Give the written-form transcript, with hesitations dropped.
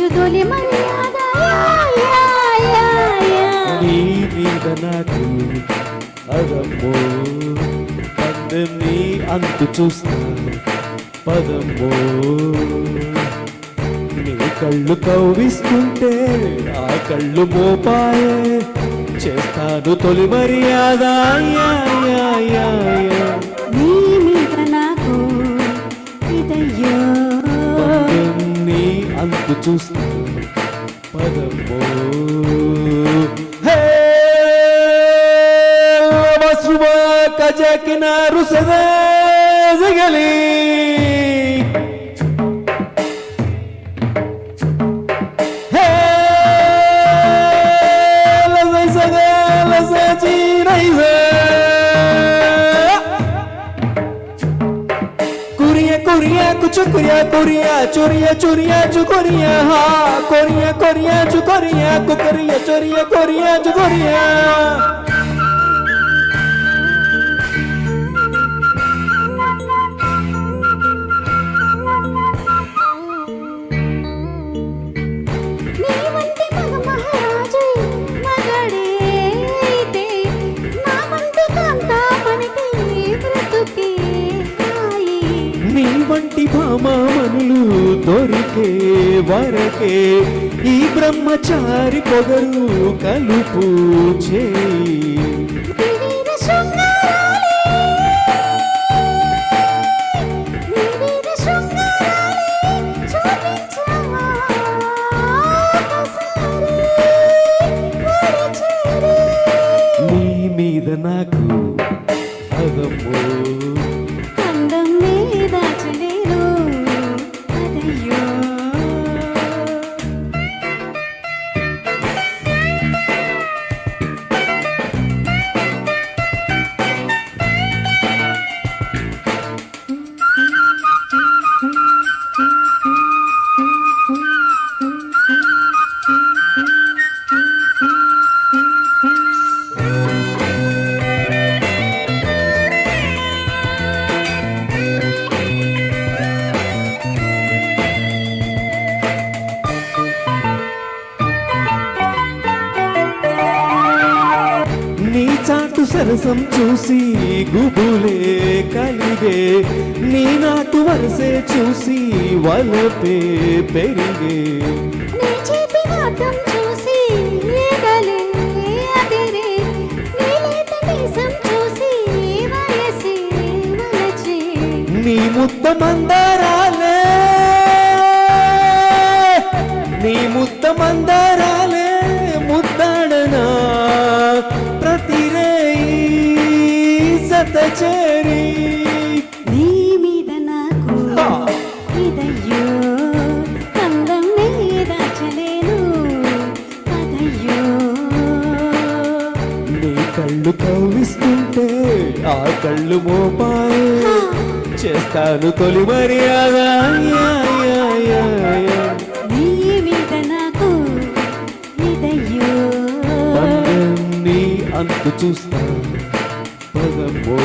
తొలి మర్యాద నీ మీద నాకు అదమ్మో పందెం నీ అంతు చూస్తా పదమ్మో నీ కళ్ళు కవ్విస్తుంటే ఆ కళ్ళు మోపాయే చేస్తాను తొలి మర్యాద నీ మీద నాకు ఇదయ్యో నీ అంతు చూస్తా పదమ్మో కజకిన రుసదే జగలి Curia, curia, churia, churia, chucoria, ha, coria, coria, chucoria, cucaria, churia, coria, chucoria. వంటి భామామనులు దొరికే వరకే ఈ బ్రహ్మచారి పొగరు కలుపు చేయి నీ మీద నాకు అదమ్మో చాటు సరసం చూసి గుబులే కలిగే నీ నాటు వరసే చూసి వలపే పెరిగే నీ ముద్ద మందారాలే నీ ముద్ద మందారాలే ముద్దాడనా చేరి నీ మీద నాకు ఇదయ్యో అందం మీద చలేను అదయ్యో నీ కళ్ళు కవ్విస్తుంటే ఆ కళ్ళు మోపాయే చేస్తాను తొలి మర్యాద నీ మీద నాకు ఇదయ్యో నీ అంతు చూస్తా పదమ్మో